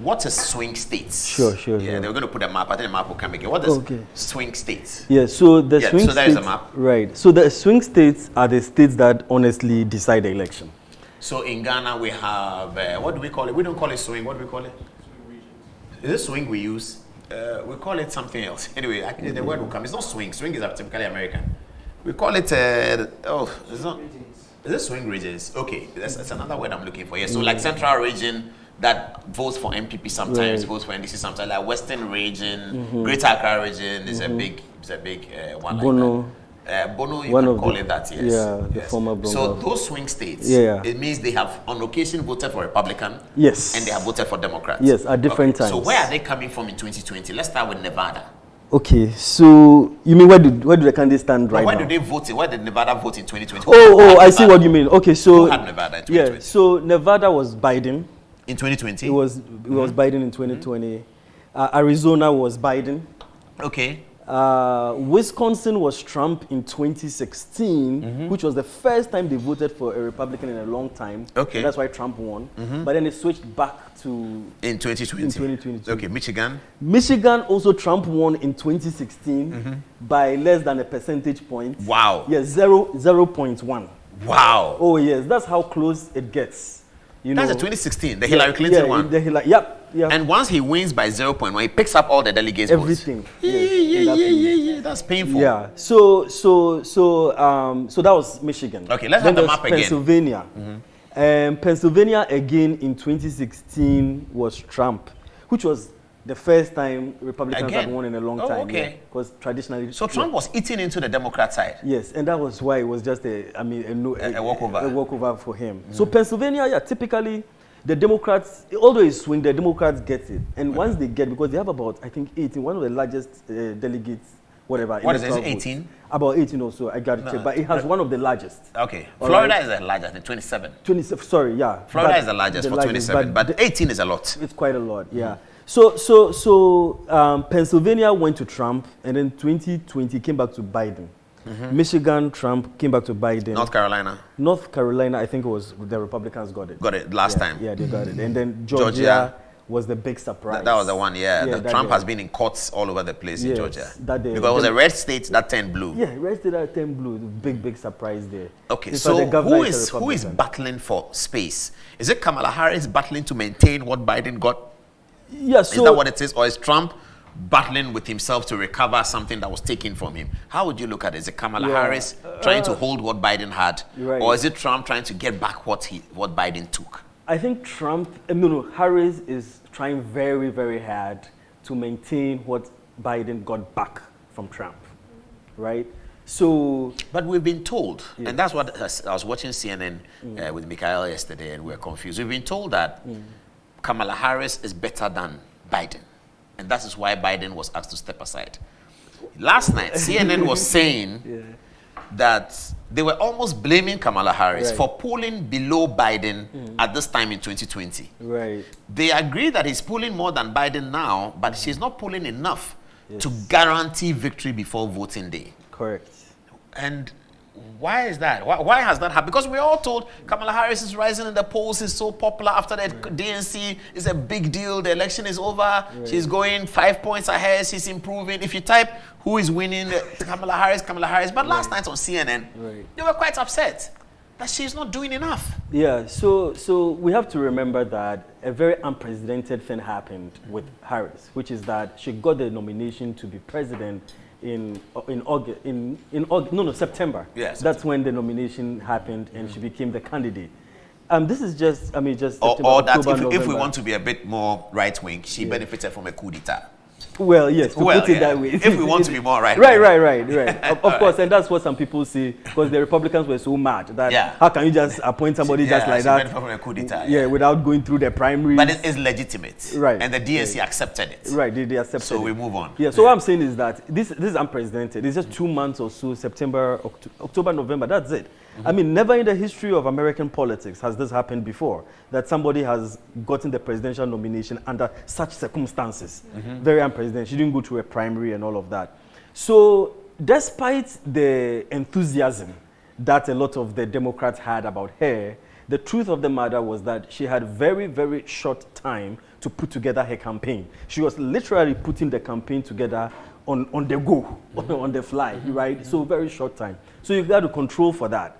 what is swing states? Sure. Yeah, they were going to put a map. I think the map will come again. What is swing states? Yeah, so the swing states. So there is a map. Right. So the swing states are the states that honestly decide the election. So in Ghana we have what do we call it? We don't call it swing. What do we call it? Is it swing we use? We call it something else. Anyway, actually the word will come. It's not swing. Swing is typically American. We call it it's not. Is it swing regions? Okay, that's another word I'm looking for. Yeah, so like central region that votes for MPP sometimes, votes for NDC sometimes. Like Western region, Greater Accra region is a big one. Bono. Like that. Bono, you can call it that. Yes. Yeah, the former Bono. So those swing states, it means they have on occasion voted for Republican. Yes. And they have voted for Democrat. Yes, at different times. So where are they coming from in 2020? Let's start with Nevada. Okay, so you mean where do the candidates stand right now? Why do they vote? Why did Nevada vote in 2020? I see what you mean. Okay, so who had Nevada in 2020? Yeah, so Nevada was Biden. In 2020? It was Biden in 2020. Arizona was Biden. Okay. Wisconsin was Trump in 2016, which was the first time they voted for a Republican in a long time. Okay. And that's why Trump won. But then it switched back to... In 2020? In 2022. Okay, Michigan? Michigan also Trump won in 2016 by less than a percentage point. Wow. Yes, 0.1. Wow. Oh, yes, that's how close it gets. That's the 2016, the Hillary Clinton one. Yep. And once he wins by 0.1, he picks up all the delegates' everything. Votes. Yeah. That's painful. Yeah. So that was Michigan. Okay, let's have the map again. Pennsylvania. Pennsylvania again in 2016 was Trump, which was the first time Republicans had won in a long time. Okay. Because traditionally. So Trump was eating into the Democrat side. Yes, and that was why it was just a walkover. A walkover for him. So Pennsylvania, typically the Democrats, although it's swing, the Democrats get it. And once they get, because they have about, I think, 18, one of the largest delegates, whatever. What is it, 18? About 18 or so, I got to check. But it has one of the largest. Okay. Florida is the largest, 27. 27, sorry, yeah. Florida is the largest for 27, but 18 is a lot. It's quite a lot, yeah. So Pennsylvania went to Trump, and then 2020 came back to Biden. Michigan, Trump, came back to Biden. North Carolina, I think it was the Republicans got it. Got it last time. Yeah, they got it. And then Georgia was the big surprise. That was the one, Trump has been in courts all over the place in Georgia. Because it was a red state that turned blue. Yeah, red state that turned blue. Big surprise there. Okay, so who is battling for space? Is it Kamala Harris battling to maintain what Biden got? Yeah, is that what it is? Or is Trump battling with himself to recover something that was taken from him? How would you look at it? Is it Kamala Harris trying to hold what Biden had? Right. Or is it Trump trying to get back what Biden took? I think Harris is trying very, very hard to maintain what Biden got back from Trump, right? So, but we've been told, and that's what I was watching CNN with Mikhail yesterday, and we're confused. We've been told that Kamala Harris is better than Biden, and that is why Biden was asked to step aside. Last night, CNN was saying that they were almost blaming Kamala Harris for polling below Biden at this time in 2020. Right. They agree that he's polling more than Biden now, but she's not polling enough to guarantee victory before voting day. Correct. And why is that? Why has that happened? Because we're all told Kamala Harris is rising in the polls, is so popular after the DNC, is a big deal, the election is over, she's going 5 points ahead, she's improving. If you type who is winning, Kamala Harris, but last night on CNN, they were quite upset that she's not doing enough. Yeah, so we have to remember that a very unprecedented thing happened with Harris, which is that she got the nomination to be president in September. Yes. That's when the nomination happened and she became the candidate. This is just September, or that October, if we want to be a bit more right-wing, she benefited from a coup d'etat. Well, yes, to put it that way. If we want to be more right. Right. Of course, and that's what some people say, because the Republicans were so mad that how can you just appoint somebody just like that? From a coup d'etat, without going through the primaries. But it is legitimate. Right. And the DNC accepted it. Right, they accepted it. So we move on. Yeah, so what I'm saying is that this is unprecedented. It's just 2 months or so, September, October, November, that's it. I mean, never in the history of American politics has this happened before, that somebody has gotten the presidential nomination under such circumstances. Very unprecedented. She didn't go through a primary and all of that. So despite the enthusiasm that a lot of the Democrats had about her, The truth of the matter was that she had very, very short time to put together her campaign. She was literally putting the campaign together on the go, on the fly, right? So very short time. So you got to control for that.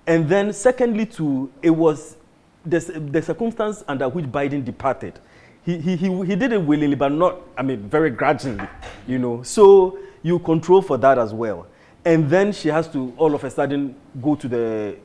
And then secondly, too, it was the circumstance under which Biden departed. He did it willingly, but not, I mean, very grudgingly, you know. So you control for that as well. And then she has to all of a sudden go to the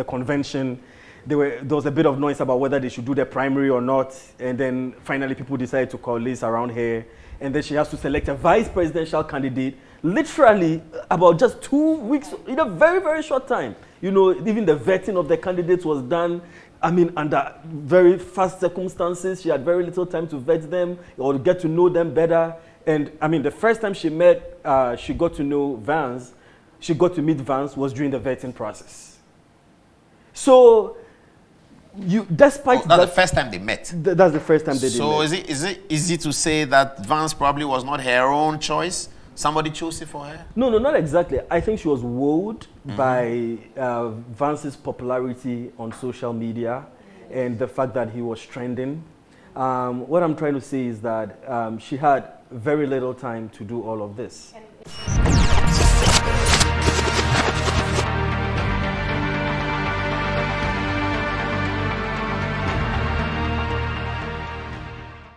convention. There was a bit of noise about whether they should do the primary or not. And then finally people decided to coalesce around her. And then she has to select a vice presidential candidate, literally about just 2 weeks, in a very, very short time. You know, even the vetting of the candidates was done, I mean, under very fast circumstances. She had very little time to vet them or get to know them better. And I mean, the first time she got to know Vance, she got to meet Vance was during the vetting process. So, despite that's the first time they met. That's the first time they met. So is it easy to say that Vance probably was not her own choice? Somebody chose it for her? No, not exactly. I think she was wooed by Vance's popularity on social media and the fact that he was trending. What I'm trying to say is that she had very little time to do all of this.